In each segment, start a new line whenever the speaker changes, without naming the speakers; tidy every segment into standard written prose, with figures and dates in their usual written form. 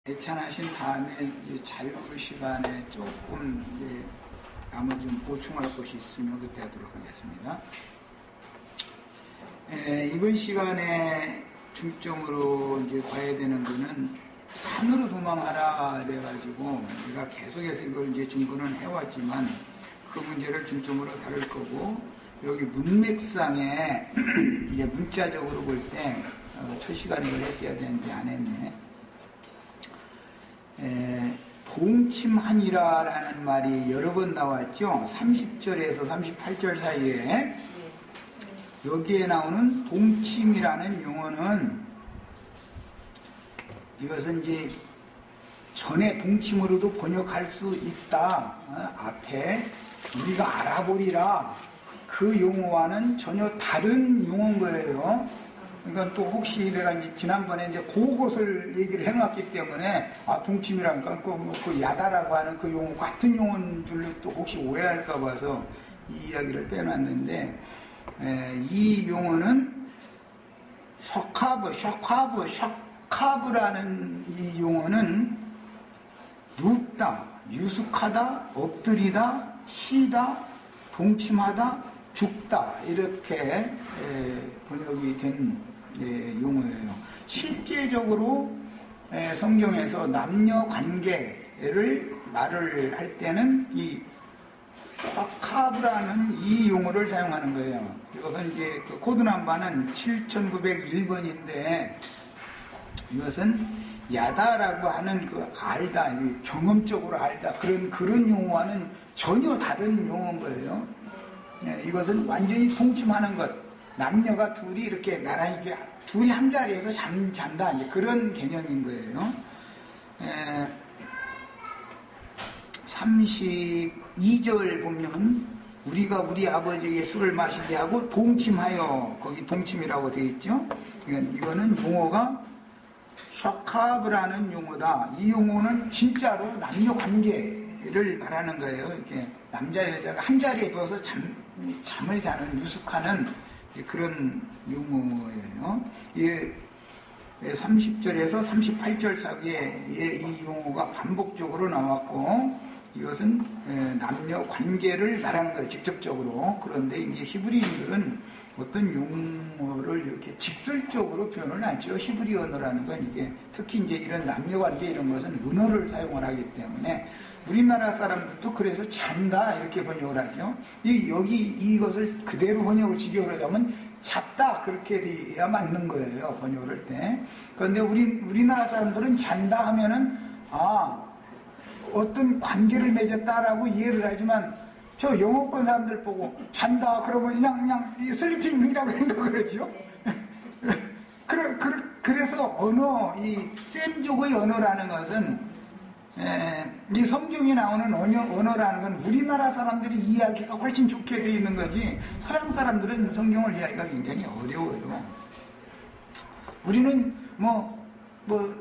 대찬하신 다음에 이제 자유 시간에 조금 이제 나머지 좀 보충할 것이 있으면 그때 하도록 하겠습니다. 이번 시간에 중점으로 이제 봐야 되는 거는 산으로 도망하라 그래가지고 우리가 계속해서 이걸 이제 증거는 해왔지만 그 문제를 중점으로 다룰 거고, 여기 문맥상에 이제 문자적으로 볼 때 첫 시간에 이걸 했어야 되는데 안 했네. 동침하니라라는 말이 여러 번 나왔죠. 30절에서 38절 사이에 여기에 나오는 동침이라는 용어는, 이것은 이제 전에 동침으로도 번역할 수 있다. 앞에 우리가 알아보리라, 그 용어와는 전혀 다른 용어인 거예요. 그러니까 또 혹시 내가 이제 지난번에 이제 그것을 얘기를 해놨기 때문에 동침이라니까 그 야다라고 하는 그 용어 같은 용어인 줄로 또 혹시 오해할까 봐서 이 이야기를 빼놨는데, 이 용어는 셔카브라는 이 용어는 눕다, 유숙하다, 엎드리다, 쉬다, 동침하다, 죽다, 이렇게 번역이 된 용어예요. 실제적으로 성경에서 남녀 관계를 말을 할 때는 이 셔카브라는 이 용어를 사용하는 거예요. 이것은 이제 그 코드 넘버는 7901번인데, 이것은 야다라고 하는 그 알다, 경험적으로 알다, 그런 용어와는 전혀 다른 용어인 거예요. 이것은 완전히 동침하는 것, 남녀가 둘이 이렇게 나란히 둘이 한 자리에서 잔다, 이제 그런 개념인 거예요. 32절 보면 우리가 우리 아버지에게 술을 마시게 하고 동침하여, 거기 동침이라고 되어 있죠. 이거는 용어가 셔카브라는 용어다. 이 용어는 진짜로 남녀 관계를 말하는 거예요. 이렇게 남자 여자가 한 자리에 누워서 잠을 자는, 유숙하는 그런 용어예요. 30절에서 38절 사이에 이 용어가 반복적으로 나왔고, 이것은 남녀 관계를 말하는 거예요, 직접적으로. 그런데 이제 히브리인들은 어떤 용어를 이렇게 직설적으로 표현을 하죠. 히브리 언어라는 건 이게 특히 이제 이런 남녀 관계 이런 것은 은어를 사용을 하기 때문에, 우리나라 사람들도 그래서 잔다 이렇게 번역을 하죠. 여기 이것을 그대로 번역을 직역을 하자면 잤다, 그렇게 돼야 맞는 거예요, 번역을 할 때. 그런데 우리나라 사람들은 잔다 하면은 어떤 관계를 맺었다라고 이해를 하지만, 저 영어권 사람들 보고 잔다 그러면 그냥 슬리핑이라고 생각을 하죠. 그래서 언어, 이 셈족의 언어라는 것은, 이 성경에 나오는 언어라는 건 우리나라 사람들이 이해하기가 훨씬 좋게 되어 있는 거지, 서양 사람들은 성경을 이해하기가 굉장히 어려워요. 우리는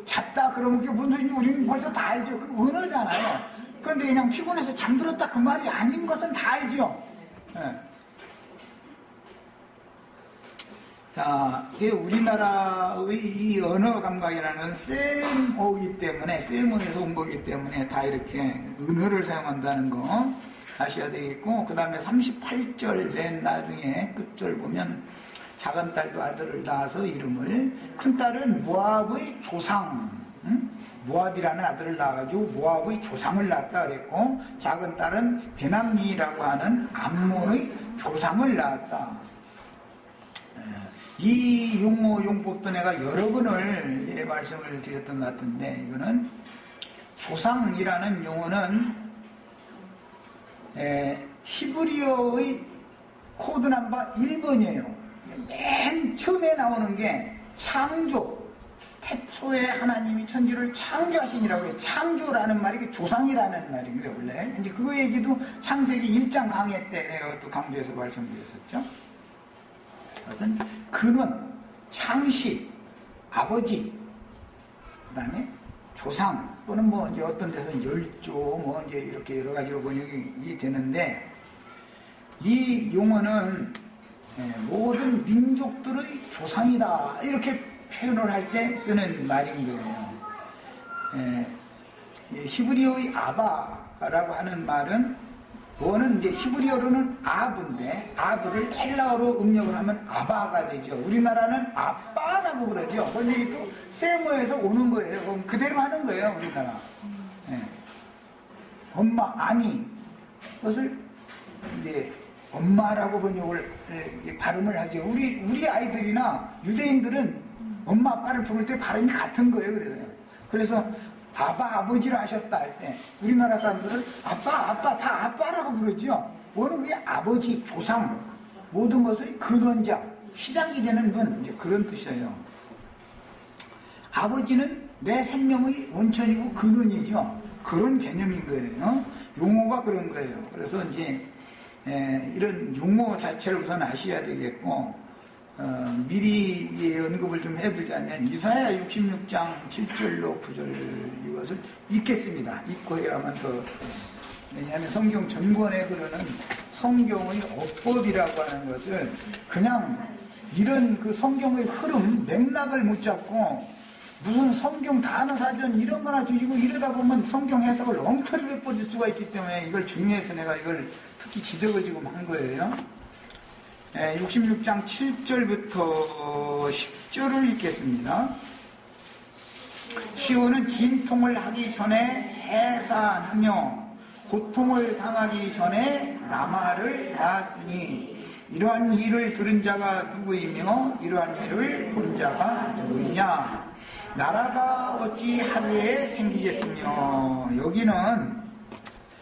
잤다 그러면 그게 무슨 소리인지 우리는 벌써 다 알죠. 그 언어잖아요. 그런데 그냥 피곤해서 잠들었다 그 말이 아닌 것은 다 알죠. 자, 우리나라의 이 언어 감각이라는 건 셈어이기 때문에, 셈어에서 온 거기 때문에 다 이렇게 은어를 사용한다는 거 아셔야 되겠고, 그 다음에 38절 맨 나중에 끝절 보면 작은 딸도 아들을 낳아서 이름을, 큰 딸은 모압의 조상, 모압이라는 아들을 낳아가지고 모압의 조상을 낳았다 그랬고, 작은 딸은 베남미라고 하는 암몬의 조상을 낳았다. 이 용법도 내가 여러 번을 말씀을 드렸던 것 같은데, 이거는 조상이라는 용어는 히브리어의 코드 넘버 1번이에요. 맨 처음에 나오는 게 창조, 태초에 하나님이 천지를 창조하시니라고 해요. 창조라는 말이 조상이라는 말입니다, 원래. 이제 그거 얘기도 창세기 1장 강해 때 내가 또 강조해서 말씀드렸었죠. 그것은 근원, 창시, 아버지, 그 다음에 조상, 또는 이제 어떤 데서는 열조, 이제 이렇게 여러 가지로 번역이 되는데, 이 용어는 모든 민족들의 조상이다, 이렇게 표현을 할 때 쓰는 말인 거예요. 히브리어의 아바라고 하는 말은 원은 이제 히브리어로는 아브인데 아브를 헬라어로 음력을 하면 아바가 되죠. 우리나라는 아빠라고 그러죠. 근데 이게 또 세모에서 오는 거예요. 그럼 그대로 하는 거예요, 우리나라. 엄마, 아니, 그것을 이제 엄마라고 번역을 발음을 하죠. 우리 아이들이나 유대인들은 엄마, 아빠를 부를 때 발음이 같은 거예요. 그래서 아바, 아버지를 하셨다 할 때 우리나라 사람들은 아빠, 아빠 다 아빠라고 부르죠. 원은 왜 아버지, 조상, 모든 것의 근원자, 시작이 되는 분, 이제 그런 뜻이에요. 아버지는 내 생명의 원천이고 근원이죠. 그런 개념인 거예요. 용어가 그런 거예요. 그래서 이제 이런 용어 자체를 우선 아셔야 되겠고, 미리 언급을 좀 해두자면 이사야 66장 7절로 9절 이것을 읽겠습니다. 읽고 해야만 더, 왜냐하면 성경 전권에 그러는 성경의 어법이라고 하는 것을 그냥 이런 그 성경의 흐름, 맥락을 못 잡고 무슨 성경 단어 사전 이런 거나 주시고 이러다 보면 성경 해석을 엉터리로 해버릴 수가 있기 때문에 이걸 중요해서 내가 이걸 특히 지적을 지금 한 거예요. 66장 7절부터 10절을 읽겠습니다. 시온은 진통을 하기 전에 해산하며 고통을 당하기 전에 나마를 낳았으니 이러한 일을 들은 자가 누구이며 이러한 일을 본 자가 누구이냐. 나라가 어찌 하루에 생기겠으며. 여기는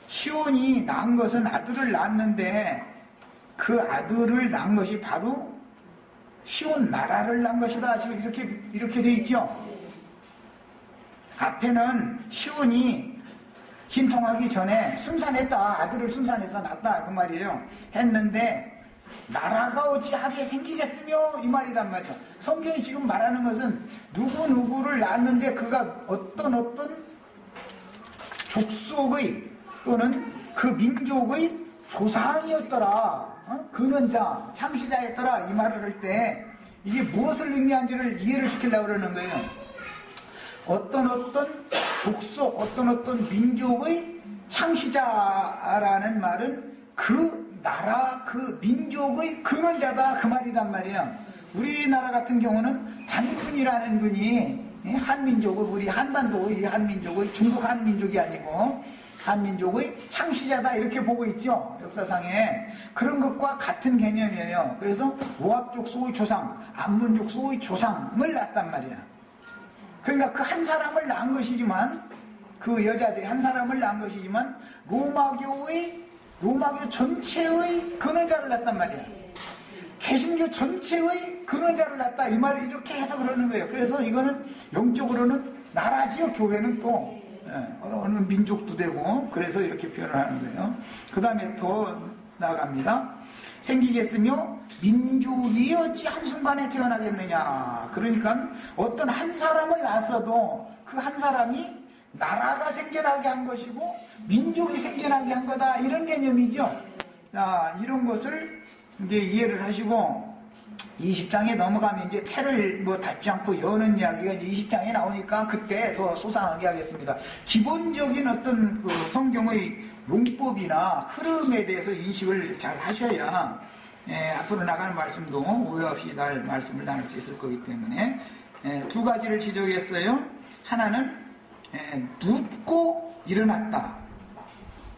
시온이 낳은 것은 아들을 낳았는데 그 아들을 낳은 것이 바로 시온 나라를 낳은 것이다. 지금 이렇게 돼 있죠. 앞에는 시온이 진통하기 전에 순산했다. 아들을 순산해서 낳았다. 그 말이에요. 했는데 나라가 어찌 하게 생기겠으며 이 말이란 말이죠. 성경이 지금 말하는 것은 누구누구를 낳았는데 그가 어떤 족속의 또는 그 민족의 조상이었더라. 근원자, 창시자였더라. 이 말을 할 때 이게 무엇을 의미한지를 이해를 시키려고 그러는 거예요. 어떤 족속, 어떤 민족의 창시자라는 말은 그 나라, 그 민족의 근원자다. 그 말이란 말이에요. 우리나라 같은 경우는 단군이라는 분이 한민족의, 우리 한반도의 한민족의, 중국 한민족이 아니고 한민족의 창시자다 이렇게 보고 있죠. 역사상에. 그런 것과 같은 개념이에요. 그래서 모압족 소의 조상, 암몬족 소의 조상을 낳았단 말이야. 그러니까 그 한 사람을 낳은 것이지만, 그 여자들이 한 사람을 낳은 것이지만 로마교 전체의 근원자를 낳았단 말이야. 개신교 전체의 근원자를 낳았다. 이 말을 이렇게 해석을 하는 거예요. 그래서 이거는 영적으로는 나라지요. 교회는 또 어느 민족도 되고, 그래서 이렇게 표현을 하는 거예요. 그 다음에 더 나아갑니다. 생기겠으며 민족이 어찌 한순간에 태어나겠느냐. 그러니까 어떤 한 사람을 낳았어도 그 한 사람이 나라가 생겨나게 한 것이고 민족이 생겨나게 한 거다. 이런 개념이죠. 자, 이런 것을 이제 이해를 하시고 20장에 넘어가면 이제 태를 닫지 않고 여는 이야기가 이제 20장에 나오니까 그때 더 소상하게 하겠습니다. 기본적인 어떤 그 성경의 용법이나 흐름에 대해서 인식을 잘 하셔야 앞으로 나가는 말씀도 오해 없이 날 말씀을 나눌 수 있을 거기 때문에 두 가지를 지적했어요. 하나는 눕고 일어났다.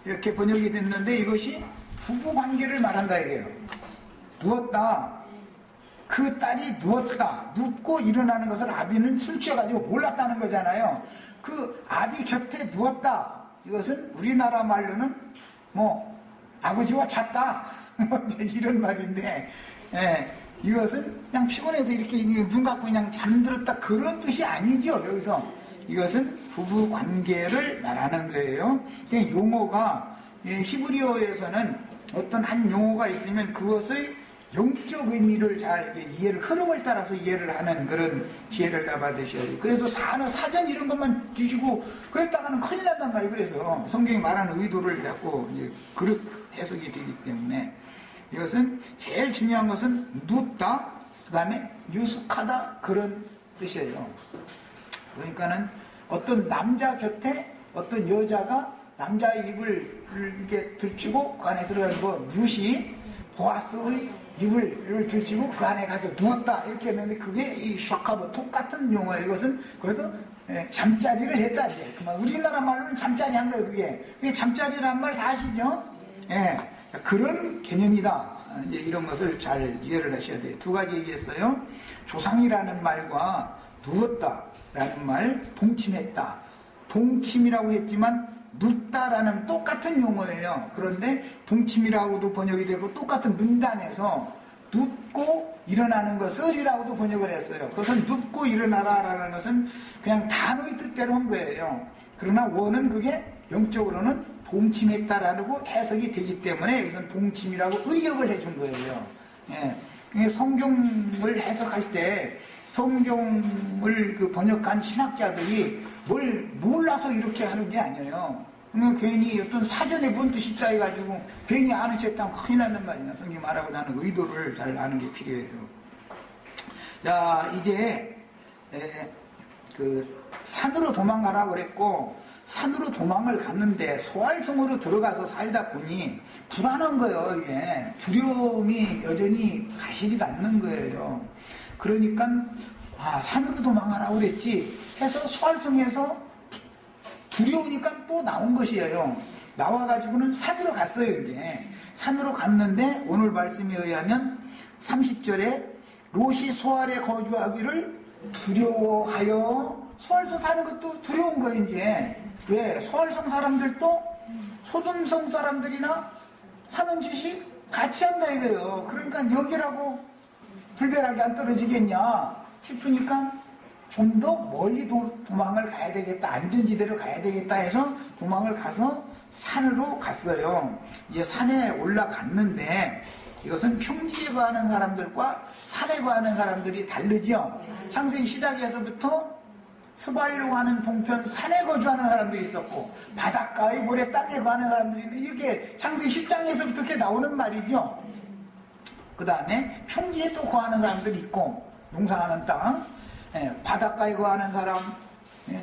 이렇게 번역이 됐는데 이것이 부부관계를 말한다 이게요. 누웠다. 그 딸이 누웠다. 눕고 일어나는 것을 아비는 술 취해가지고 몰랐다는 거잖아요. 그 아비 곁에 누웠다. 이것은 우리나라 말로는 아버지와 잤다. 이런 말인데, 이것은 그냥 피곤해서 이렇게 눈 감고 그냥 잠들었다. 그런 뜻이 아니죠. 여기서 이것은 부부 관계를 말하는 거예요. 용어가 히브리어에서는 어떤 한 용어가 있으면 그것의 영적 의미를 잘 이해를, 흐름을 따라서 이해를 하는 그런 기회를 다 받으셔야 돼요. 그래서 단어 사전 이런 것만 뒤지고 그랬다가는 큰일 난단 말이에요. 그래서 성경이 말하는 의도를 자꾸 이제 그릇 해석이 되기 때문에 이것은 제일 중요한 것은 눕다, 그 다음에 유숙하다, 그런 뜻이에요. 그러니까는 어떤 남자 곁에 어떤 여자가 남자의 입을 이렇게 들치고 그 안에 들어가는 거 룻이 보아스의 입을 들치고 그 안에 가서 누웠다 이렇게 했는데 그게 이 샤카보 똑같은 용어예요. 이것은 그래도 잠자리를 했다 이제. 그만 우리나라 말로는 잠자리 한 거예요. 그게 잠자리란 말 다 아시죠? 예, 그런 개념이다. 이제 이런 것을 잘 이해를 하셔야 돼요. 두 가지 얘기했어요. 조상이라는 말과 누웠다라는 말, 동침했다. 동침이라고 했지만 눕다라는 똑같은 용어예요. 그런데 동침이라고도 번역이 되고 똑같은 문단에서 눕고 일어나는 것을이라고도 번역을 했어요. 그것은 눕고 일어나라라는 것은 그냥 단어의 뜻대로 한 거예요. 그러나 원은 그게 영적으로는 동침했다라고 해석이 되기 때문에 이것은 동침이라고 의역을 해준 거예요. 예. 성경을 해석할 때 성경을 번역한 신학자들이 뭘 몰라서 이렇게 하는 게 아니에요. 괜히 어떤 사전에 본 뜻이 있다 해가지고 괜히 아는 척 하면 큰일 난단 말이야. 성경 말하고 나는 의도를 잘 아는 게 필요해요. 자, 이제 산으로 도망가라고 그랬고 산으로 도망을 갔는데 소활성으로 들어가서 살다 보니 불안한 거예요. 이게 두려움이 여전히 가시지가 않는 거예요. 그러니까 산으로 도망가라고 그랬지 해서 소활성에서 두려우니까 또 나온 것이에요. 나와가지고는 산으로 갔어요. 이제 산으로 갔는데 오늘 말씀에 의하면 30절에 롯이 소알에 거주하기를 두려워하여 소알서 사는 것도 두려운 거예요. 이제 왜? 소알성 사람들도 소돔성 사람들이나 하는 짓이 같이 한다 이거예요. 그러니까 여기라고 불벼락이 안 떨어지겠냐 싶으니까 좀 더 멀리 도망을 가야 되겠다, 안전지대로 가야 되겠다 해서 도망을 가서 산으로 갔어요. 이제 산에 올라갔는데 이것은 평지에 거하는 사람들과 산에 거하는 사람들이 다르죠. 창세기 시작에서부터 스바일로 가는 동편 산에 거주하는 사람들이 있었고 바닷가의 모래 땅에 거하는 사람들이 있는데 이렇게 창세기 10장에서부터 이렇게 나오는 말이죠. 그 다음에 평지에 또 거하는 사람들이 있고 농사하는 땅, 바닷가에 거하는 사람,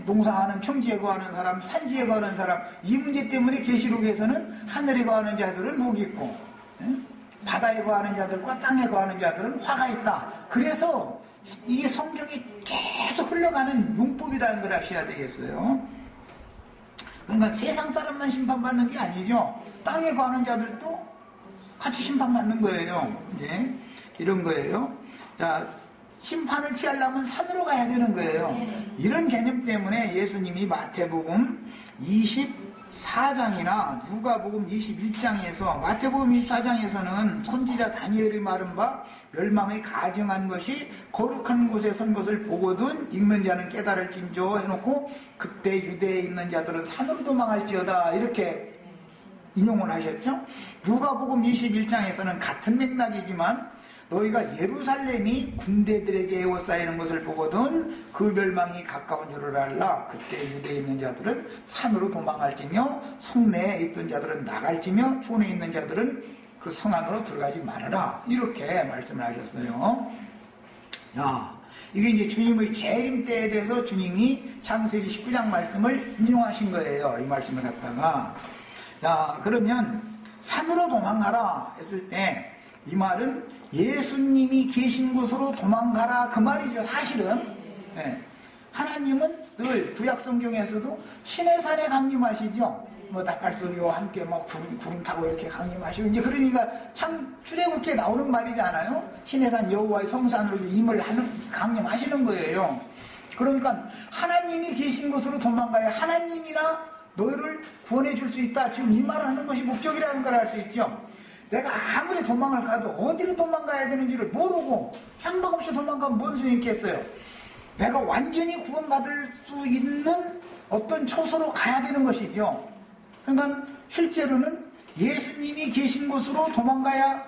농사하는 평지에 거하는 사람, 산지에 거하는 사람. 이 문제 때문에 계시록에서는 하늘에 거하는 자들은 복이 있고 바다에 거하는 자들과 땅에 거하는 자들은 화가 있다. 그래서 이게 성경이 계속 흘러가는 용법이라는 걸 아셔야 되겠어요. 그러니까 세상 사람만 심판받는 게 아니죠. 땅에 거하는 자들도 같이 심판받는 거예요. 이제 이런 거예요. 자, 심판을 피하려면 산으로 가야 되는 거예요. 이런 개념 때문에 예수님이 마태복음 24장이나 누가복음 21장에서 마태복음 24장에서는 선지자 다니엘이 말한 바 멸망에 가증한 것이 거룩한 곳에 선 것을 보거든 읽는 자는 깨달을진저 해놓고 그때 유대에 있는 자들은 산으로 도망할지어다 이렇게 인용을 하셨죠. 누가복음 21장에서는 같은 맥락이지만 너희가 예루살렘이 군대들에게 에워싸이는 것을 보거든 그 멸망이 가까운 줄을 알라. 그때 유대에 있는 자들은 산으로 도망할지며 성내에 있던 자들은 나갈지며 촌에 있는 자들은 그 성 안으로 들어가지 말아라. 이렇게 말씀을 하셨어요. 야, 이게 이제 주님의 재림 때에 대해서 주님이 창세기 19장 말씀을 인용하신 거예요. 이 말씀을 갖다가. 자, 그러면 산으로 도망가라 했을 때 이 말은 예수님이 계신 곳으로 도망가라 그 말이죠. 사실은 하나님은 늘 구약 성경에서도 신의 산에 강림하시죠. 뭐 나팔소리와 함께 막 구름 타고 이렇게 강림하시고 이제 그러니까 참 출애굽기에 나오는 말이잖아요. 신의 산 여호와의 성산으로 임을 하는 강림하시는 거예요. 그러니까 하나님이 계신 곳으로 도망가야 하나님이나 너희를 구원해 줄 수 있다. 지금 이 말을 하는 것이 목적이라는 걸 알 수 있죠. 내가 아무리 도망을 가도 어디로 도망가야 되는지를 모르고 향방 없이 도망가면 뭔 소용이 있겠어요. 내가 완전히 구원받을 수 있는 어떤 초소로 가야 되는 것이죠. 그러니까 실제로는 예수님이 계신 곳으로 도망가야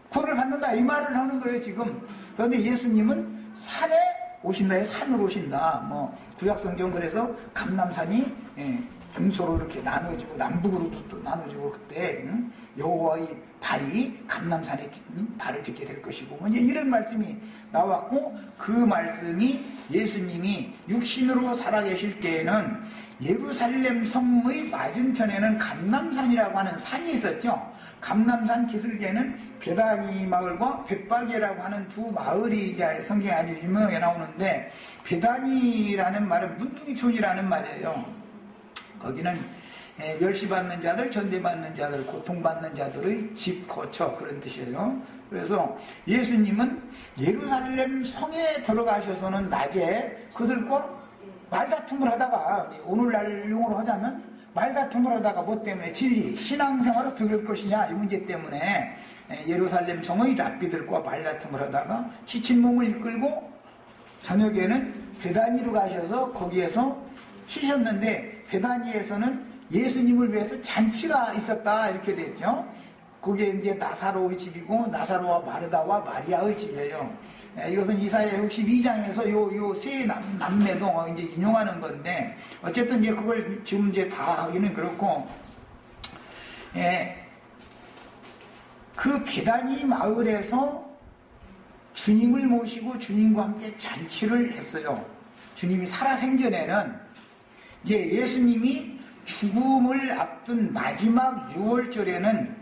구원을 받는다 이 말을 하는 거예요 지금. 그런데 예수님은 산에 오신다 해 산으로 오신다. 뭐 구약성경 그래서 감람산이 등소로 이렇게 나눠지고 남북으로도 또 나눠지고 그때 여호와의 발이 감람산에 발을 딛게 될 것이고 뭐 이제 이런 말씀이 나왔고 그 말씀이 예수님이 육신으로 살아계실 때에는 예루살렘 성의 맞은편에는 감람산이라고 하는 산이 있었죠. 감람산 기슭에는 베다니 마을과 벳바게라고 하는 두 마을이 성경에 아주 유명하게 나오는데 베다니라는 말은 문둥이촌이라는 말이에요. 거기는 멸시받는 자들, 전대받는 자들, 고통받는 자들의 집, 거처 그런 뜻이에요. 그래서 예수님은 예루살렘 성에 들어가셔서는 낮에 그들과 말다툼을 하다가 오늘날 용어로 하자면 말다툼을 하다가 뭐 때문에 진리, 신앙생활을 들을 것이냐 이 문제 때문에 예루살렘 성의 랍비들과 말다툼을 하다가 지친 몸을 이끌고 저녁에는 베다니로 가셔서 거기에서 쉬셨는데 베다니에서는 예수님을 위해서 잔치가 있었다 이렇게 됐죠. 그게 이제 나사로의 집이고 나사로와 마르다와 마리아의 집이에요. 이것은 이사야 62장에서 요 세 남매도 이제 인용하는 건데 어쨌든 이제 그걸 지금 이제 다 하기는 그렇고 그 베다니 마을에서 주님을 모시고 주님과 함께 잔치를 했어요. 주님이 살아생전에는 예수님이 죽음을 앞둔 마지막 6월절에는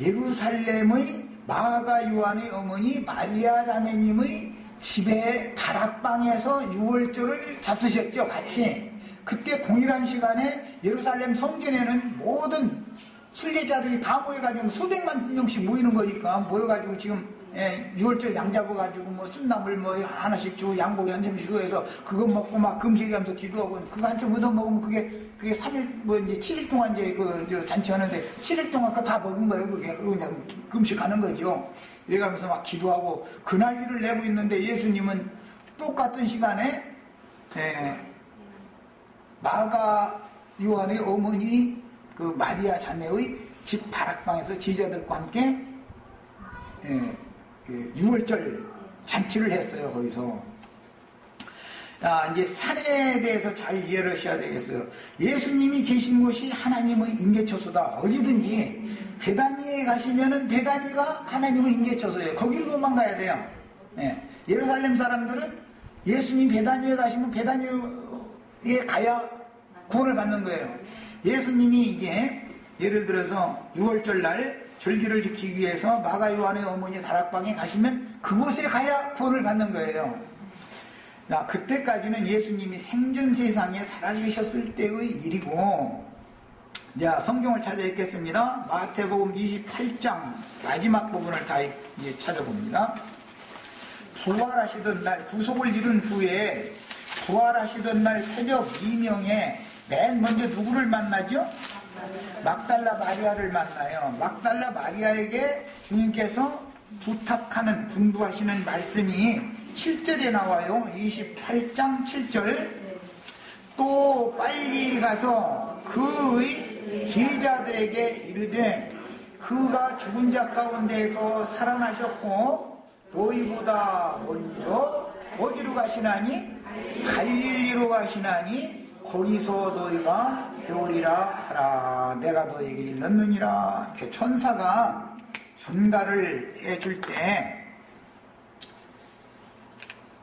예루살렘의 마가 요한의 어머니 마리아 자매님의 집에 다락방에서 6월절을 잡수셨죠, 같이. 그때 동일한 시간에 예루살렘 성전에는 모든 순례자들이 다 모여가지고 수백만 명씩 모이는 거니까 모여가지고 지금 6월절 양 잡아가지고 뭐 순나물 뭐 하나씩 주고 양고기 한 점씩 주고 해서 그거 먹고 막 금식하면서 기도하고 그거 한참 얻어 먹으면 그게 3일 뭐 이제 7일 동안 이제 그 잔치하는데 7일 동안 그거 다 먹은 거예요. 그게 그냥 금식하는 거죠. 이래가면서 막 기도하고 그 난리를 내고 있는데 예수님은 똑같은 시간에 마가 요한의 어머니 그 마리아 자매의 집 다락방에서 제자들과 함께 6월절 잔치를 했어요. 거기서 이제 산에 대해서 잘 이해를 하셔야 되겠어요. 예수님이 계신 곳이 하나님의 임재처소다. 어디든지 베다니에 가시면은 베다니가 하나님의 임재처소예요. 거기로 도망가야 돼요. 예루살렘 사람들은 예수님 베다니에 가시면 베다니에 가야 구원을 받는 거예요. 예수님이 이제 예를 들어서 6월절 날 절기를 지키기 위해서 마가 요한의 어머니 다락방에 가시면 그곳에 가야 구원을 받는 거예요. 그때까지는 예수님이 생전 세상에 살아계셨을 때의 일이고, 자, 성경을 찾아 읽겠습니다. 마태복음 28장 마지막 부분을 다 이제 찾아봅니다. 부활하시던 날, 구속을 이룬 후에 부활하시던 날 새벽 2명에 맨 먼저 누구를 만나죠? 막달라 마리아를 만나요. 막달라 마리아에게 주님께서 부탁하는, 분부하시는 말씀이 7절에 나와요. 28장 7절. 또 빨리 가서 그의 제자들에게 이르되 그가 죽은 자 가운데에서 살아나셨고 너희보다 먼저 어디로 가시나니? 갈릴리로 가시나니 거기서 너희가 배우리라 하라. 내가 너희에게 일렀느니라. 천사가 전가를 해줄 때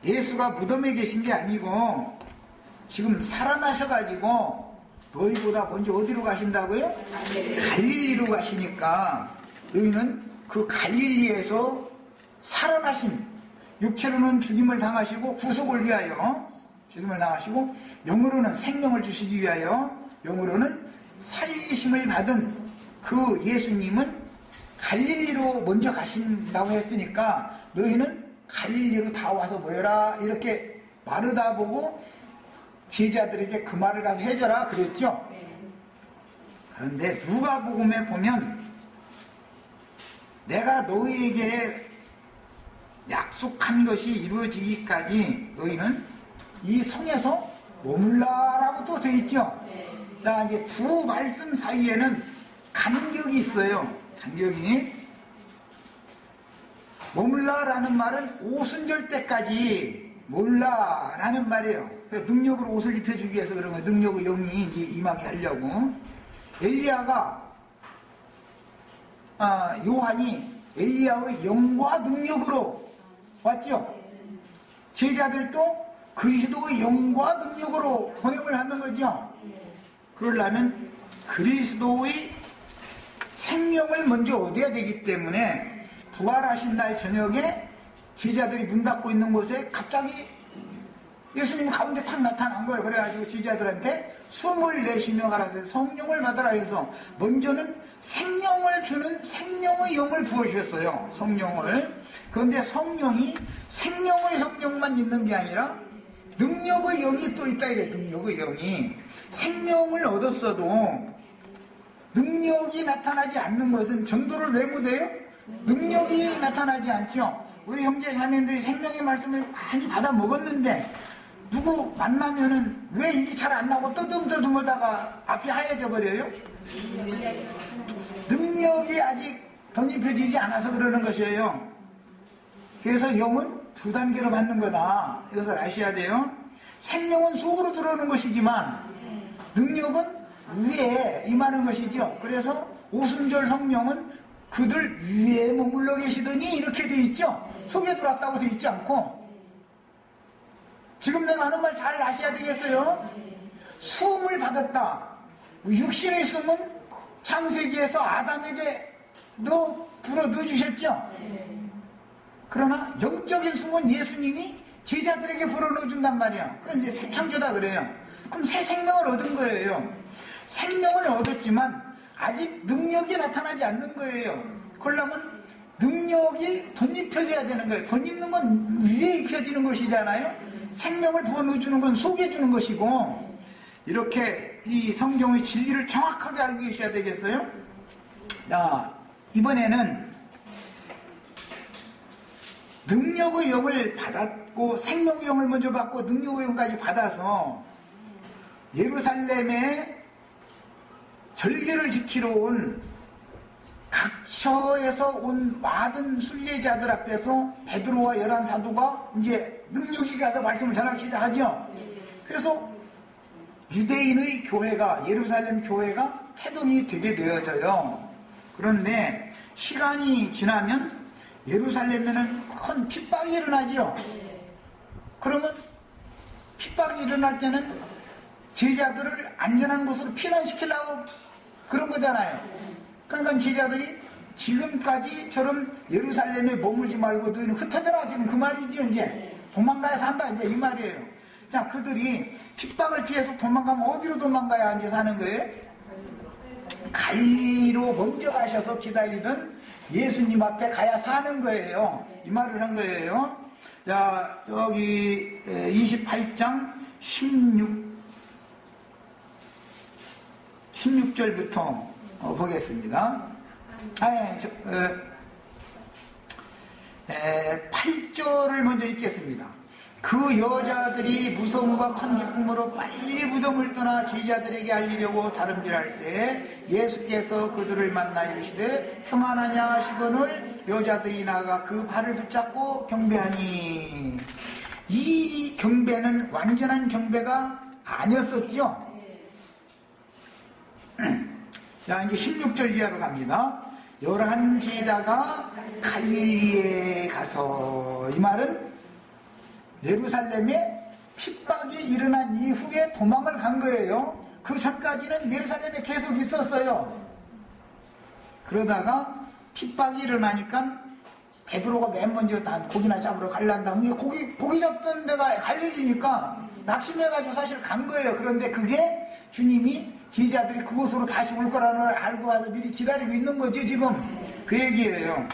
예수가 무덤에 계신 게 아니고 지금 살아나셔가지고 너희보다 먼저 어디로 가신다고요? 갈릴리로 가시니까 너희는 그 갈릴리에서 살아나신, 육체로는 죽임을 당하시고 구속을 위하여 죽임을 당하시고 영으로는 생명을 주시기 위하여 영으로는 살리심을 받은 그 예수님은 갈릴리로 먼저 가신다고 했으니까 너희는 갈릴리로 다 와서 모여라 이렇게 마르다 보고 제자들에게 그 말을 가서 해줘라 그랬죠. 그런데 누가복음에 보면 내가 너희에게 약속한 것이 이루어지기까지 너희는 이 성에서 머물라라고 또 되어 있죠. 자, 이제 두 말씀 사이에는 간격이 있어요. 간격이. 머물라라는 말은 오순절 때까지 몰라 라는 말이에요. 능력으로 옷을 입혀주기 위해서 그런 거예요. 능력의 영이 이제 임하게 하려고. 엘리야가 요한이 엘리야의 영과 능력으로 왔죠. 제자들도 그리스도의 영과 능력으로 보냄을 받는 거죠. 그러려면 그리스도의 생명을 먼저 얻어야 되기 때문에 부활하신 날 저녁에 제자들이 문 닫고 있는 곳에 갑자기 예수님이 가운데 탁 나타난 거예요. 그래가지고 제자들한테 숨을 내쉬며 가라서 성령을 받으라 해서 먼저는 생명을 주는 생명의 영을 부어주셨어요. 성령을. 그런데 성령이 생명의 성령만 있는 게 아니라 능력의 영이 또 있다 이래. 능력의 영이. 생명을 얻었어도 능력이 나타나지 않는 것은 전도를 왜 못해요? 능력이 나타나지 않죠. 우리 형제 자매들이 생명의 말씀을 많이 받아 먹었는데 누구 만나면은 왜 이게 잘 안 나고 떠듬떠듬 하다가 앞이 하얘져 버려요? 능력이 아직 덧입혀지지 않아서 그러는 것이에요. 그래서 영은 두 단계로 받는 거다. 이것을 아셔야 돼요. 생명은 속으로 들어오는 것이지만 능력은 위에 임하는 것이죠. 그래서 오순절 성령은 그들 위에 머물러 계시더니 이렇게 돼 있죠. 속에 들어왔다고 돼 있지 않고. 지금 내가 하는 말 잘 아셔야 되겠어요. 숨을 받았다. 육신의 숨은 창세기에서 아담에게도 불어 넣어주셨죠. 그러나 영적인 숨은 예수님이 제자들에게 불어 넣어준단 말이야. 그럼 이제 새 창조다 그래요. 그럼 새 생명을 얻은 거예요. 생명을 얻었지만 아직 능력이 나타나지 않는 거예요. 그러려면 능력이 덧입혀져야 되는 거예요. 덧입는 건 위에 입혀지는 것이잖아요. 생명을 부어 넣어주는 건 속에 주는 것이고, 이렇게 이 성경의 진리를 정확하게 알고 계셔야 되겠어요. 자, 이번에는 능력의 영을 받았고 생명의 영을 먼저 받고 능력의 영까지 받아서 예루살렘에 절개를 지키러 온 각처에서 온 많은 순례자들 앞에서 베드로와 11사도가 이제 능력이 가서 말씀을 전하기 시작하죠. 그래서 유대인의 교회가, 예루살렘 교회가 태동이 되게 되어져요. 그런데 시간이 지나면 예루살렘에는 큰 핍박이 일어나죠. 그러면 핍박이 일어날 때는 제자들을 안전한 곳으로 피난시키려고 그런 거잖아요. 그러니까 제자들이 지금까지처럼 예루살렘에 머물지 말고 너희는 흩어져라 지금 그 말이죠. 이제 도망가야 산다 이제 이 말이에요. 자, 그들이 핍박을 피해서 도망가면 어디로 도망가야 이제 사는 거예요? 갈리로 먼저 가셔서 기다리던 예수님 앞에 가야 사는 거예요. 이 말을 한 거예요. 자, 저기 28장 16절부터 보겠습니다. 8절을 먼저 읽겠습니다. 그 여자들이 무서움과 큰 기쁨으로 빨리 무덤을 떠나 제자들에게 알리려고 다름질할새 예수께서 그들을 만나 이르시되 평안하냐 하시거늘 여자들이 나가 그 발을 붙잡고 경배하니. 이 경배는 완전한 경배가 아니었었죠. 자, 이제 16절 이하로 갑니다. 11 제자가 갈릴리에 가서, 이 말은 예루살렘에 핍박이 일어난 이후에 도망을 간 거예요. 그 전까지는 예루살렘에 계속 있었어요. 그러다가 핍박이 일어나니까 베드로가 맨 먼저 다 고기나 잡으러 갈란다. 고기 잡던 데가 갈릴리니까 낙심해가지고 사실 간 거예요. 그런데 그게 주님이 제자들이 그곳으로 다시 올 거라는 걸 알고 와서 미리 기다리고 있는 거죠, 지금. 그 얘기예요.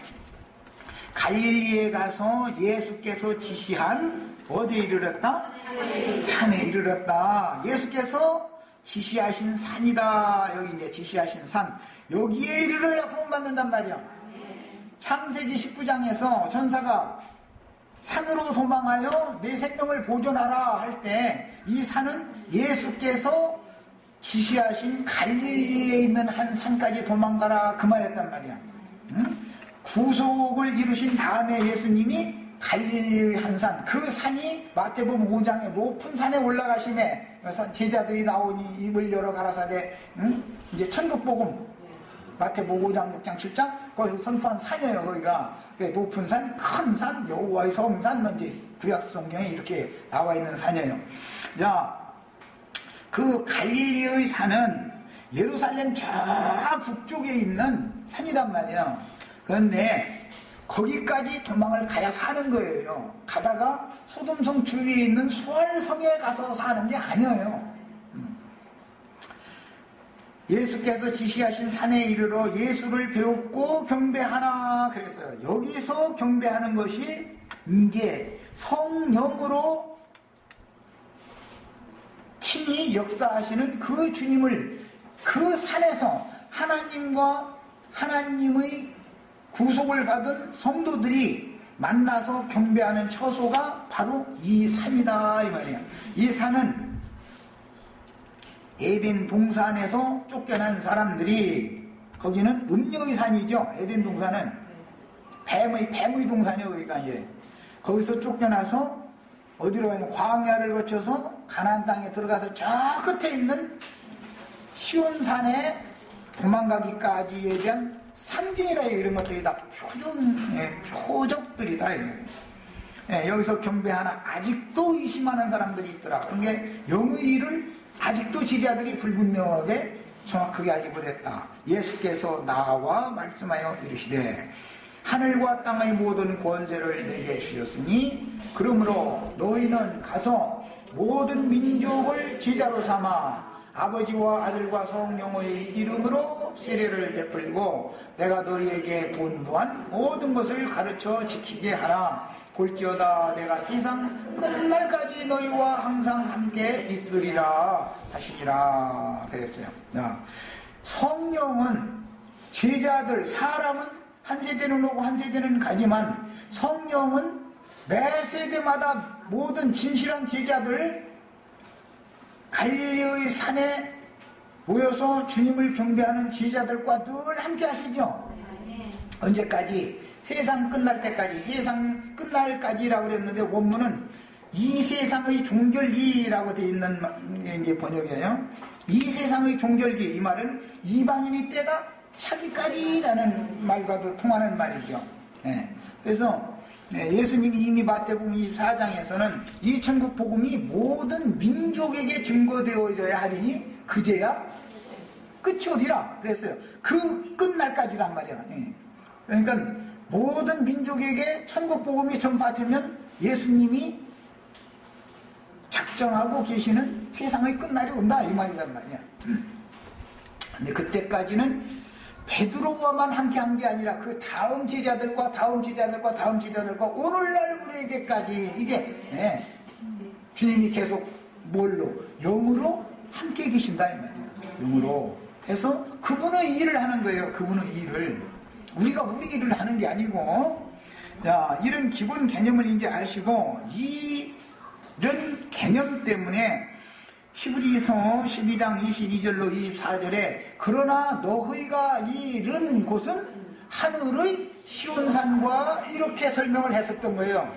갈릴리에 가서 예수께서 지시한 어디에 이르렀다? 산에 이르렀다. 예수께서 지시하신 산이다. 여기 이제 지시하신 산. 여기에 이르러야 구원받는단 말이야. 창세기 19장에서 천사가 산으로 도망하여 내 생명을 보존하라 할 때 이 산은 예수께서 지시하신 갈릴리에 있는 한 산까지 도망가라 그 말했단 말이야. 구속을 이루신 다음에 예수님이 갈릴리의 한 산, 그 산이 마태복음 5장에 높은 산에 올라가심에 제자들이 나오니 입을 열어 가라사대, 이제 천국복음 마태복음 5장 6장 7장 거기서 선포한 산이에요. 거기가 높은 산, 큰 산, 여호와의 성산, 이제 구약 성경에 이렇게 나와 있는 산이에요. 자, 그 갈릴리의 산은 예루살렘 저 북쪽에 있는 산이단 말이에요. 그런데 거기까지 도망을 가야 사는 거예요. 가다가 소돔성 주위에 있는 소알성에 가서 사는 게 아니에요. 예수께서 지시하신 산에 이르러 예수를 배웠고 경배하나 그랬어요. 여기서 경배하는 것이 이제 성령으로 친히 역사하시는 그 주님을 그 산에서 하나님과 하나님의 구속을 받은 성도들이 만나서 경배하는 처소가 바로 이 산이다 이 말이에요. 이 산은 에덴 동산에서 쫓겨난 사람들이, 거기는 음녀의 산이죠. 에덴 동산은 뱀의 동산이에요. 그러니까 이제 거기서 쫓겨나서 어디로 가냐, 광야를 거쳐서 가나안 땅에 들어가서 저 끝에 있는 시온산에 도망가기까지에 대한 상징이다. 이런 것들이 다 표적들이다. 여기서 경배하나 아직도 의심하는 사람들이 있더라. 그게 영의 일을 아직도 제자들이 불분명하게 정확하게 알지 못했다. 예수께서 나와 말씀하여 이르시되 하늘과 땅의 모든 권세를 내게 주셨으니 그러므로 너희는 가서 모든 민족을 제자로 삼아 아버지와 아들과 성령의 이름으로 세례를 베풀고 내가 너희에게 분부한 모든 것을 가르쳐 지키게 하라. 볼지어다 내가 세상 끝날까지 너희와 항상 함께 있으리라 하시니라 그랬어요. 성령은 제자들, 사람은 한 세대는 오고 한 세대는 가지만 성령은 매 세대마다 모든 진실한 제자들 갈릴리의 산에 모여서 주님을 경배하는 제자들과 늘 함께 하시죠. 언제까지? 세상 끝날 때까지. 세상 끝날까지라고 그랬는데 원문은 이 세상의 종결기라고 되어 있는 이제 번역이에요. 이 세상의 종결기, 이 말은 이방인의 때가 차기까지라는 말과도 통하는 말이죠. 그래서 예수님이 이미 마태복음 24장에서는 이 천국 복음이 모든 민족에게 증거되어져야 하리니 그제야 끝이 오리라 그랬어요. 그 끝날까지란 말이야. 그러니까 모든 민족에게 천국 복음이 전파되면 예수님이 작정하고 계시는 세상의 끝날이 온다 이 말이란 말이야. 근데 그때까지는 베드로와만 함께한 게 아니라 그 다음 제자들과 다음 제자들과 다음 제자들과 오늘날 우리에게까지 이게 주님이 계속 뭘로? 영으로 함께 계신다 이 말이야. 영으로 해서 그분의 일을 하는 거예요. 그분의 일을. 우리가 우리 일을 하는 게 아니고. 자, 이런 기본 개념을 이제 아시고 이런 개념 때문에 히브리서 12장 22절로 24절에 그러나 너희가 이른 곳은 하늘의 시온산과 이렇게 설명을 했었던 거예요.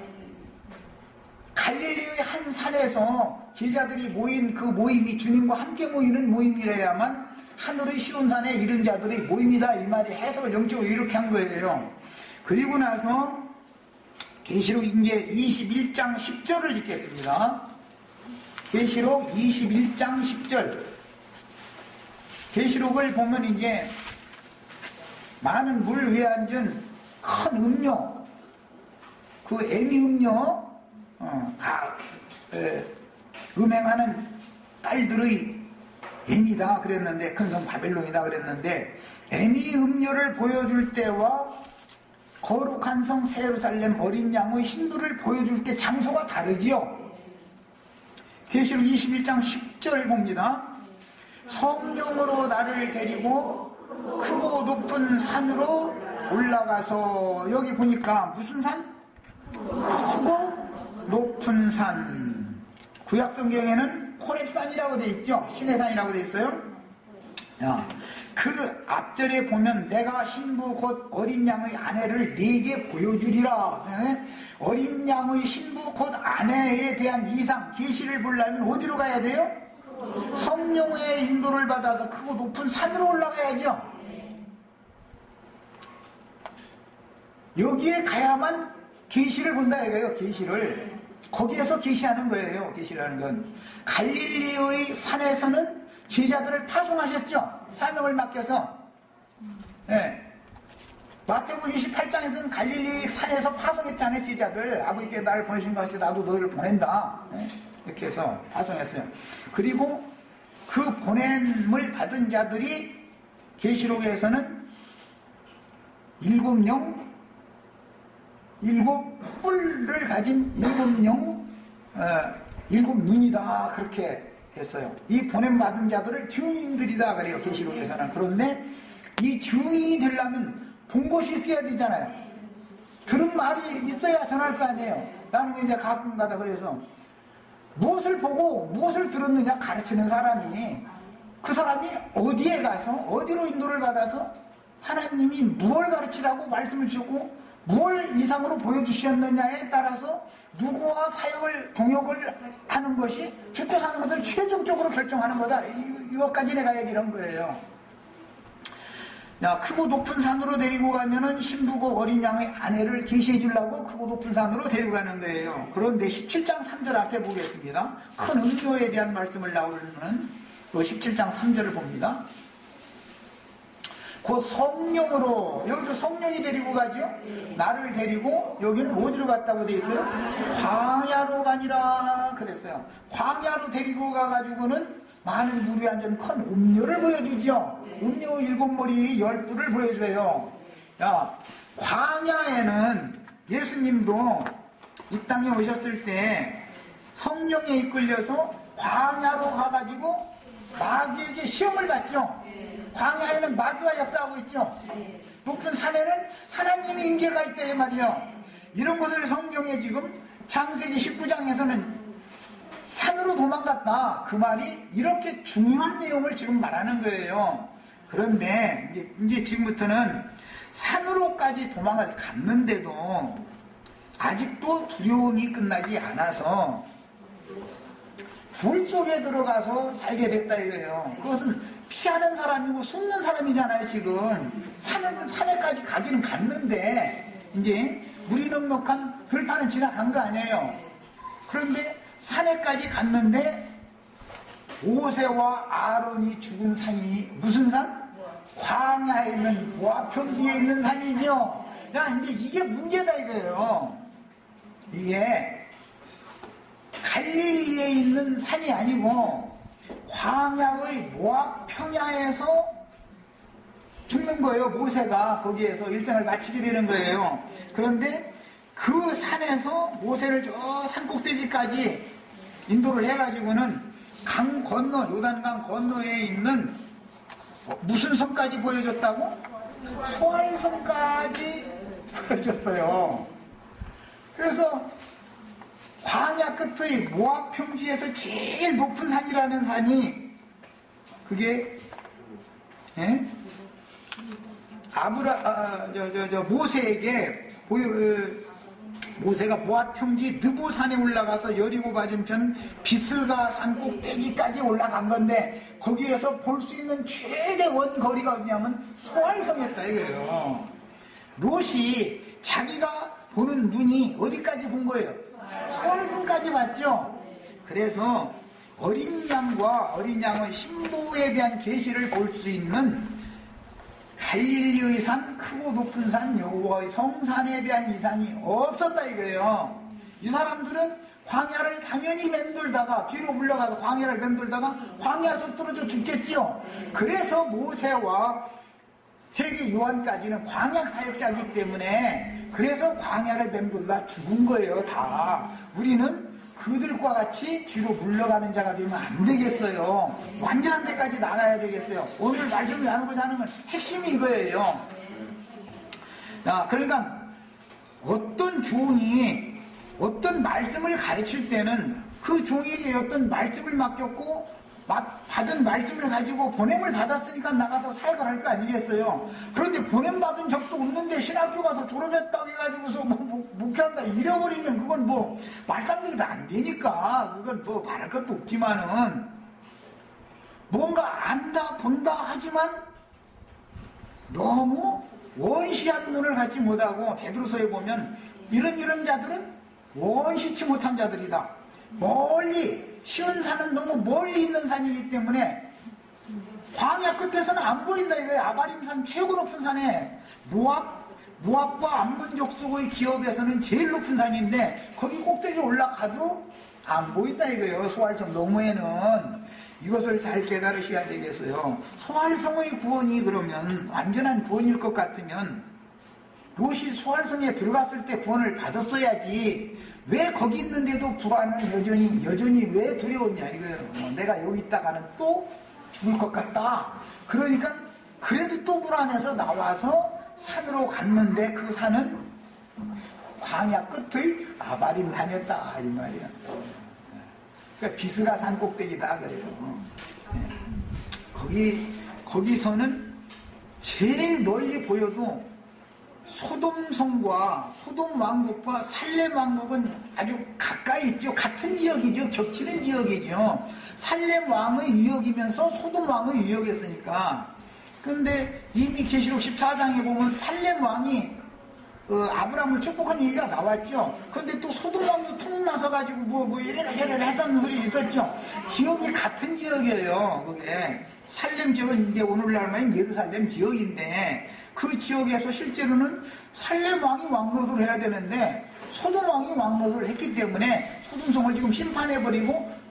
갈릴리의 한 산에서 제자들이 모인 그 모임이 주님과 함께 모이는 모임이라야만 하늘의 시온산에 이른 자들의 모임이다 이 말이 해석을 영적으로 이렇게 한 거예요. 그리고 나서 계시록 이제 21장 10절을 읽겠습니다. 계시록 21장 10절. 계시록을 보면 이제 많은 물 위에 앉은 큰 음료, 그 애미 음료, 음행하는 딸들의 애미다 그랬는데, 큰 성 바벨론이다 그랬는데, 애미 음료를 보여줄 때와 거룩한 성 예루살렘 어린 양의 신부를 보여줄 때 장소가 다르지요. 계시록 21장 10절 봅니다. 성령으로 나를 데리고 크고 높은 산으로 올라가서, 여기 보니까 무슨 산? 크고 높은 산. 구약 성경에는 호렙산이라고 되어 있죠. 시내산이라고 되어 있어요. 그 앞절에 보면 내가 신부 곧 어린 양의 아내를 네게 보여주리라. 어린 양의 신부 곧 아내에 대한 이상 계시를 보려면 어디로 가야 돼요? 성령의 인도를 받아서 크고 높은 산으로 올라가야죠. 여기에 가야만 계시를 본다 이거예요. 계시를 거기에서 계시하는 거예요. 계시라는 건 갈릴리의 산에서는 제자들을 파송하셨죠. 사명을 맡겨서. 네. 마태복음 28장에서는 갈릴리 산에서 파송했잖아요. 제자들. 아버지께 나를 보내신 것 같이 나도 너희를 보낸다. 네. 이렇게 해서 파송했어요. 그리고 그 보냄을 받은 자들이 계시록에서는 일곱 뿔을 가진 일곱 눈이다 그렇게 했어요. 이 보냄받은 자들을 증인들이다 그래요. 계시록에서는. 그런데 이 증인이 되려면 본 것이 있어야 되잖아요. 들은 말이 있어야 전할 거 아니에요. 나는 이제 가끔가다 그래서 무엇을 보고 무엇을 들었느냐 가르치는 사람이 그 사람이 어디에 가서 어디로 인도를 받아서 하나님이 무엇을 가르치라고 말씀을 주고 무엇을 이상으로 보여주셨느냐에 따라서 누구와 사역을 동역을 하는 것이 죽고 사는 것을 최종적으로 결정하는 거다. 이것까지 내가 얘기를 한 거예요. 야, 크고 높은 산으로 데리고 가면은 신부고 어린 양의 아내를 계시해 주려고 크고 높은 산으로 데리고 가는 거예요. 그런데 17장 3절 앞에 보겠습니다. 큰 음료에 대한 말씀을 나오는 그 17장 3절을 봅니다. 그 성령으로, 여기도 성령이 데리고 가죠? 나를 데리고, 여기는 어디로 갔다고 돼 있어요? 광야로 가니라 그랬어요. 광야로 데리고 가가지고는 많은 물이 앉은 큰 음료를 보여주죠. 음료 7머리 10뿔을 보여줘요. 야, 광야에는 예수님도 이 땅에 오셨을 때 성령에 이끌려서 광야로 가가지고 마귀에게 시험을 받죠. 광야에는 마귀가 역사하고 있죠. 높은 산에는 하나님의 임재가 있다 말이요. 이런 것을 성경에 지금 창세기 19장에서는 산으로 도망갔다 그 말이 이렇게 중요한 내용을 지금 말하는 거예요. 그런데 이제 지금부터는 산으로까지 도망을 갔는데도 아직도 두려움이 끝나지 않아서 불 속에 들어가서 살게 됐다 이거예요. 그것은 피하는 사람이고 숨는 사람이잖아요. 지금 산에까지 가기는 갔는데 이제 물이 넉넉한 들판은 지나간 거 아니에요. 그런데 산에까지 갔는데 모세와 아론이 죽은 산이 무슨 산? 광야에 있는 모압 평지에 있는 산이죠. 야, 이제 이게 문제다 이거예요. 이게 갈릴리에 있는 산이 아니고 광야의 모압 평야에서 죽는 거예요. 모세가 거기에서 일생을 마치게 되는 거예요. 그런데 그 산에서 모세를 저 산 꼭대기까지 인도를 해가지고는 강 건너, 요단강 건너에 있는 무슨 섬까지 보여줬다고? 소알섬까지 보여줬어요. 그래서 광야 끝의 모압 평지에서 제일 높은 산이라는 산이 그게 모세에게 모세가 모압 평지 느보산에 올라가서 여리고 맞은편 비스가 산 꼭대기까지 올라간 건데 거기에서 볼 수 있는 최대 원거리가 어디냐면 소알섬이었다 이거예요. 롯이 자기가 보는 눈이 어디까지 본 거예요? 소알섬까지 봤죠. 그래서 어린 양과 어린 양의 신부에 대한 계시를 볼 수 있는 갈릴리의 산, 크고 높은 산 여호와의 성산에 대한 이상이 없었다 이거예요. 이 사람들은 광야를 당연히 맴돌다가 뒤로 물러가서 광야를 맴돌다가 광야 속 떨어져 죽겠지요. 그래서 모세와 세계 요한까지는 광야 사역자이기 때문에 그래서 광야를 맴돌다 죽은 거예요. 다 우리는 그들과 같이 뒤로 물러가는 자가 되면 안 되겠어요. 완전한 데까지 나가야 되겠어요. 오늘 말씀을 나누고자 하는 건 핵심이 이거예요. 그러니까 어떤 종이 어떤 말씀을 가르칠 때는 그 종에게 어떤 말씀을 맡겼고 받은 말씀을 가지고 보냄을 받았으니까 나가서 사역을 할 거 아니겠어요? 그런데 보냄 받은 적도 없는데 신학교 가서 졸업했다고 해가지고서 목회한다 잃어버리면 그건 뭐 말씀드려도 안 되니까 그건 뭐 말할 것도 없지만은 뭔가 안다 본다 하지만 너무 원시한 눈을 갖지 못하고 베드로서에 보면 이런 자들은 원시치 못한 자들이다. 멀리 쉬운 산은 너무 멀리 있는 산이기 때문에 광야 끝에서는 안 보인다 이거예요. 아바림산 최고 높은 산에 모압과 암몬 족속의 기업에서는 제일 높은 산인데 거기 꼭대기 올라가도 안 보인다 이거예요. 소활성 너머에는. 이것을 잘 깨달으셔야 되겠어요. 소활성의 구원이 그러면 완전한 구원일 것 같으면 롯이 소활성에 들어갔을 때 구원을 받았어야지 왜 거기 있는데도 불안은 여전히 왜 두려웠냐 이거예요. 내가 여기 있다가는 또 죽을 것 같다. 그러니까 그래도 또 불안해서 나와서 산으로 갔는데 그 산은 광야 끝의 아바림 산이었다 이 말이야. 그러니까 비스가 산 꼭대기다 그래요. 거기서는 제일 멀리 보여도 소돔성과 소돔 왕국과 살렘 왕국은 아주 가까이 있죠. 같은 지역이죠. 겹치는 지역이죠. 살렘 왕의 위역이면서 소돔 왕의 위역이었으니까. 그런데 이미 계시록 14장에 보면 살렘 왕이 아브라함을 축복한 얘기가 나왔죠. 그런데 또 소돔 왕도 툭 나서가지고 뭐 이래라 했었는 소리 있었죠. 지역이 같은 지역이에요. 그게 살렘 지역은 이제 오늘날 말하면 예루살렘 지역인데 그 지역에서 실제로는 살렘 왕이 왕노릇을 해야 되는데 소돔 왕이 왕노릇을 했기 때문에 소돔성을 지금 심판해버리고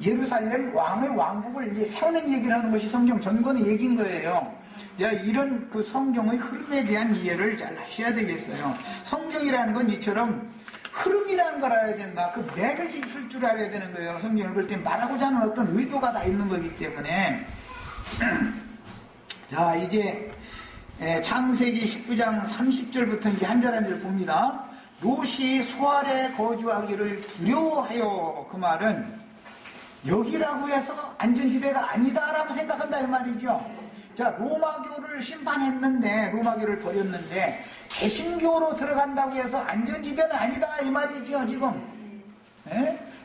예루살렘 왕의 왕국을 이제 세우는 얘기를 하는 것이 성경 전권의 얘기인 거예요. 이런 그 성경의 흐름에 대한 이해를 잘 하셔야 되겠어요. 성경이라는 건 이처럼 흐름이라는 걸 알아야 된다. 그 맥을 짚을 줄 알아야 되는 거예요. 성경을 볼 때 말하고자 하는 어떤 의도가 다 있는 거기 때문에. 자, 이제 창세기 19장 30절부터 이제 한 절 한 절 봅니다. 롯이 소알에 거주하기를 두려워하여. 그 말은 여기라고 해서 안전지대가 아니다라고 생각한다 이 말이죠. 자, 로마교를 심판했는데 로마교를 버렸는데 개신교로 들어간다고 해서 안전지대는 아니다 이 말이죠 지금.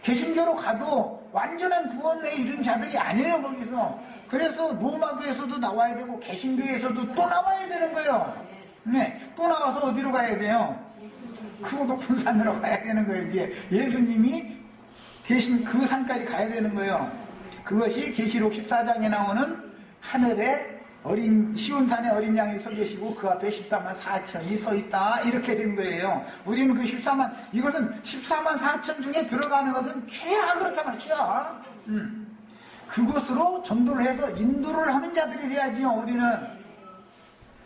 개신교로 가도 완전한 구원에 이른 자들이 아니에요 거기서. 그래서 로마교에서도 나와야 되고 개신교에서도 또 나와야 되는 거예요. 또 나와서 어디로 가야 돼요? 그 높은 산으로 가야 되는 거예요. 이제 예수님이 계신 그 산까지 가야 되는 거예요. 그것이 계시록 14장에 나오는 하늘에 시온산에 어린 양이 서 계시고 그 앞에 14만 4천이 서 있다 이렇게 된 거예요. 우리는 그 14만 이것은 14만 4천 중에 들어가는 것은 최악 그렇단 말이에요. 최악. 그것으로 전도를 해서 인도를 하는 자들이 돼야지요. 우리는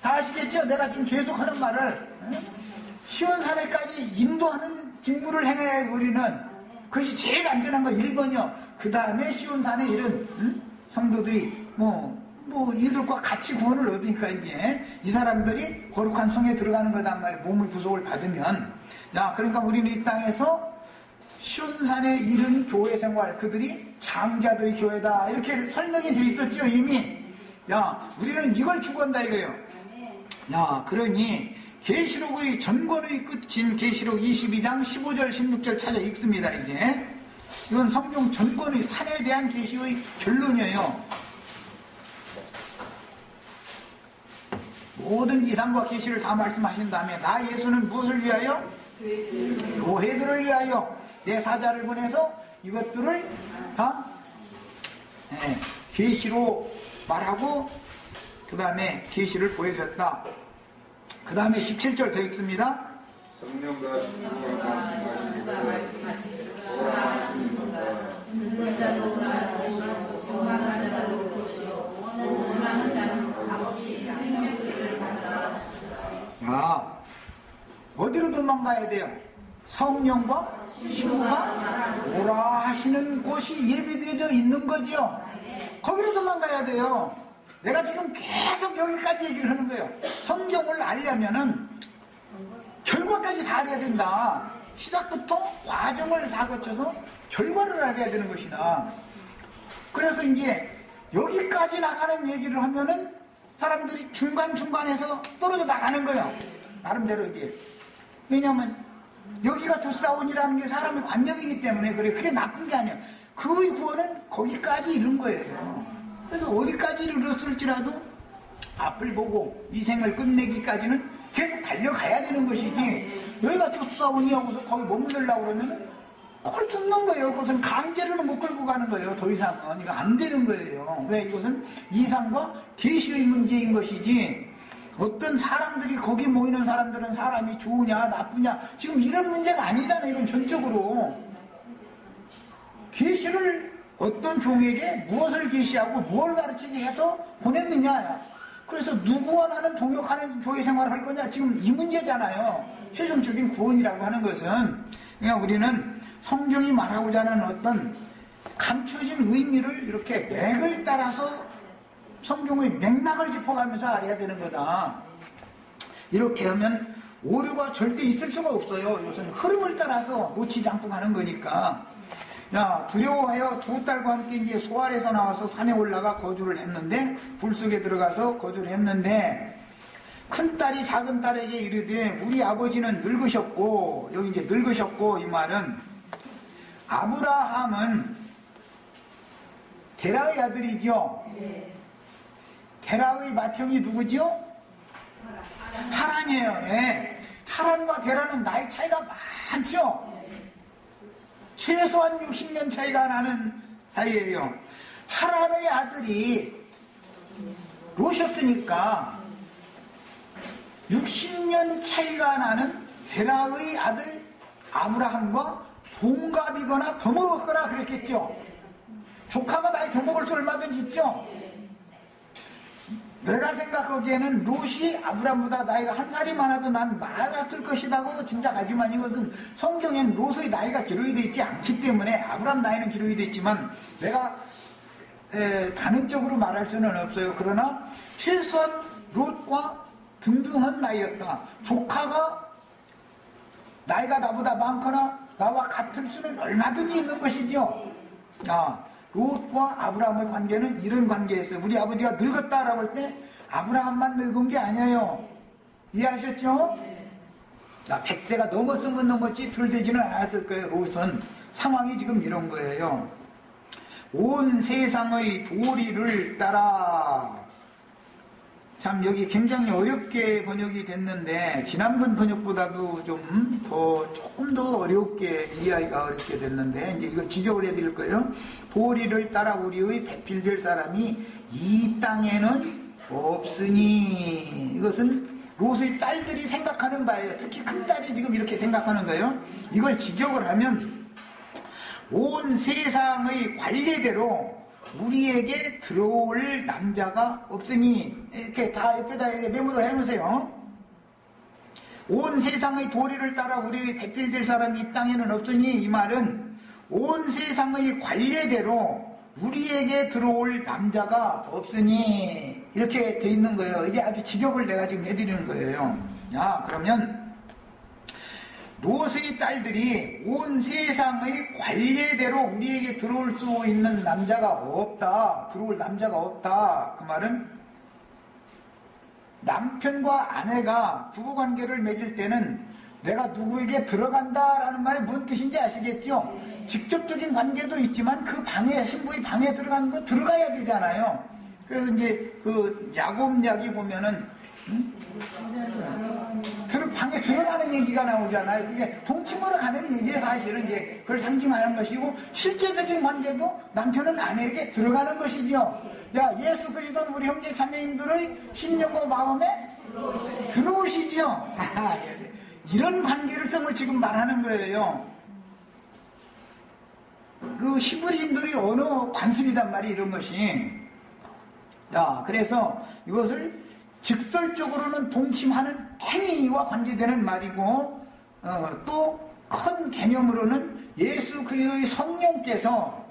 다 아시겠죠? 내가 지금 계속하는 말을 시온산에까지 인도하는 직무를 행해야 해요. 우리는 그것이 제일 안전한 거 1번이요. 그 다음에 시온산에 이런 성도들이 이들과 같이 구원을 얻으니까 이제 이 사람들이 거룩한 성에 들어가는 거단 말이에요. 몸의 구속을 받으면. 그러니까 우리는 이 땅에서 시온산에 이른 교회 생활, 그들이 장자들의 교회다 이렇게 설명이 돼 있었죠 이미. 우리는 이걸 추구한다 이거예요. 그러니 계시록의 전권의 끝인 계시록 22장 15절 16절 찾아 읽습니다. 이제 이건 성경 전권의 산에 대한 계시의 결론이에요. 모든 이상과 계시를 다 말씀하신 다음에 나 예수는 무엇을 위하여? 교회들을 위하여 내 사자를 보내서 이것들을 다 계시로 말하고 그 다음에 계시를 보여줬다. 그 다음에 17절 더 읽습니다.
성령과 신령과 말씀하시기를 듣는 자도 보시고 원하는 자도 보시고 원하는 자는 값없이 생명의 소리를 받아.
어디로 도망가야 돼요? 성령과 신부가 오라 하시는 곳이 예비되어져 있는 거죠. 거기로 도망가야 돼요. 내가 지금 계속 여기까지 얘기를 하는 거예요. 성경을 알려면은 결과까지 다 알아야 된다. 시작부터 과정을 다 거쳐서 결과를 알아야 되는 것이다. 그래서 이제 여기까지 나가는 얘기를 하면은 사람들이 중간중간에서 떨어져 나가는 거예요. 나름대로 이제. 왜냐하면 여기가 조사원이라는 게 사람의 관념이기 때문에 그래. 그게 나쁜 게 아니에요. 그의 구원은 거기까지 이른 거예요. 그래서 어디까지 이르렀을지라도 앞을 보고 이 생을 끝내기까지는 계속 달려가야 되는 것이지, 여기가 조사원이 하고서 거기 머무르려고 그러면 그걸 쫓는 거예요. 그것은 강제로는 못 끌고 가는 거예요. 더 이상은 이거 안 되는 거예요. 왜? 이것은 이상과 계시의 문제인 것이지, 어떤 사람들이 거기 모이는 사람들은 사람이 좋으냐 나쁘냐 지금 이런 문제가 아니잖아요. 이건 전적으로 계시를 어떤 종에게 무엇을 계시하고 뭘 가르치게 해서 보냈느냐. 그래서 누구와 나는 동역하는 교회 생활을 할 거냐, 지금 이 문제잖아요. 최종적인 구원이라고 하는 것은. 그러니까 우리는 성경이 말하고자 하는 어떤 감춰진 의미를 이렇게 맥을 따라서 성경의 맥락을 짚어가면서 알아야 되는 거다. 이렇게 하면 오류가 절대 있을 수가 없어요. 이것은 흐름을 따라서 놓치지 않고 가는 거니까. 야, 두려워하여 두 딸과 함께 이제 소알에서 나와서 산에 올라가 거주를 했는데, 불 속에 들어가서 거주를 했는데, 큰 딸이 작은 딸에게 이르되 우리 아버지는 늙으셨고, 여기 이제 늙으셨고, 이 말은 아브라함은 게라의 아들이죠. 게라의 맏형이 누구죠? 하란이에요. 예. 하란과 게라는 나이 차이가 많죠. 최소한 60년 차이가 나는 사이예요. 하란의 아들이 롯이었으니까 60년 차이가 나는 게라의 아들 아브라함과 동갑이거나 더 먹었거나 그랬겠죠. 조카가 나이 더 먹을 수 얼마든지 있죠. 내가 생각하기에는 롯이 아브라함보다 나이가 한 살이 많아도 난 맞았을 것이라고 짐작하지만, 이것은 성경엔 롯의 나이가 기록이 되어 있지 않기 때문에 아브라함 나이는 기록이 되어 있지만 내가 단언적으로 말할 수는 없어요. 그러나 최소한 롯과 등등한 나이였다. 조카가 나이가 나보다 많거나 나와 같을 수는 얼마든지 있는 것이죠. 롯과 아브라함의 관계는 이런 관계였어요. 우리 아버지가 늙었다라고 할 때 아브라함만 늙은 게 아니에요. 이해하셨죠? 100세가 넘었으면 넘었지 덜 되지는 않았을 거예요. 롯은. 상황이 지금 이런 거예요. 온 세상의 도리를 따라. 참 여기 굉장히 어렵게 번역이 됐는데 지난번 번역보다도 조금 더 어렵게 이해하기가 어렵게 됐는데, 이제 이걸 직역을 해드릴 거예요. 도리를 따라 우리의 배필될 사람이 이 땅에는 없으니. 이것은 롯의 딸들이 생각하는 바예요. 특히 큰 딸이 지금 이렇게 생각하는 거예요. 이걸 직역을 하면 온 세상의 관례대로 우리에게 들어올 남자가 없으니, 이렇게 다 옆에다 메모를 해놓으세요. 온 세상의 도리를 따라 우리 배필될 사람이 이 땅에는 없으니, 이 말은 온 세상의 관례대로 우리에게 들어올 남자가 없으니, 이렇게 돼 있는 거예요. 이게 아주 직역을 내가 지금 해드리는 거예요. 그러면 롯의 딸들이 온 세상의 관례대로 우리에게 들어올 수 있는 남자가 없다. 들어올 남자가 없다. 그 말은 남편과 아내가 부부관계를 맺을 때는 내가 누구에게 들어간다라는 말이 무슨 뜻인지 아시겠죠? 직접적인 관계도 있지만 그 방에, 신부의 방에 들어가는 거 들어가야 되잖아요. 그래서 이제 그 야곱약이 보면은 방에 들어가는 얘기가 나오잖아요. 그게 동침으로 가는 얘기예요. 사실은 이제 그걸 상징하는 것이고, 실제적인 관계도 남편은 아내에게 들어가는 것이죠. 예수 그리스도는 우리 형제 자매님들의 심령과 마음에 들어오시죠. 이런 관계를성을 지금 말하는 거예요. 그 히브리인들이 언어 관습이단 말이에요. 이런 것이. 그래서 이것을 직설적으로는 동침하는 행위와 관계되는 말이고, 또 큰 개념으로는 예수 그리스도의 성령께서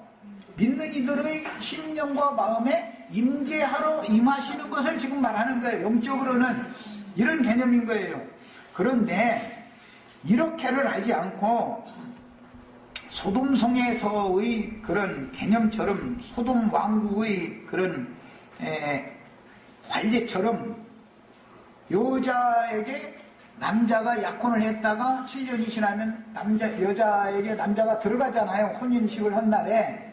믿는 이들의 심령과 마음에 임재하러 임하시는 것을 지금 말하는 거예요. 영적으로는 이런 개념인 거예요. 그런데 이렇게를 하지 않고 소돔성에서의 그런 개념처럼 소돔 왕국의 그런 관례처럼 여자에게 남자가 약혼을 했다가 7년이 지나면 여자에게 남자가 들어가잖아요. 혼인식을 한 날에.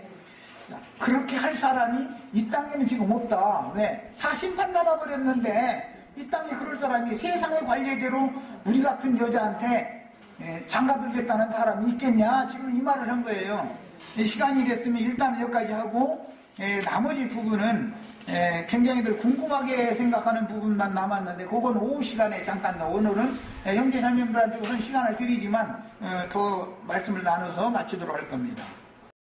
그렇게 할 사람이 이 땅에는 지금 없다. 왜? 다 심판받아 버렸는데 이 땅에 그럴 사람이 세상의 관례대로 우리 같은 여자한테 장가들겠다는 사람이 있겠냐? 지금 이 말을 한 거예요. 시간이 됐으면 일단 여기까지 하고 나머지 부분은 굉장히 궁금하게 생각하는 부분만 남았는데 그건 오후 시간에 잠깐 더 오늘은 형제 자매들한테 우선 시간을 드리지만 더 말씀을 나눠서 마치도록 할 겁니다.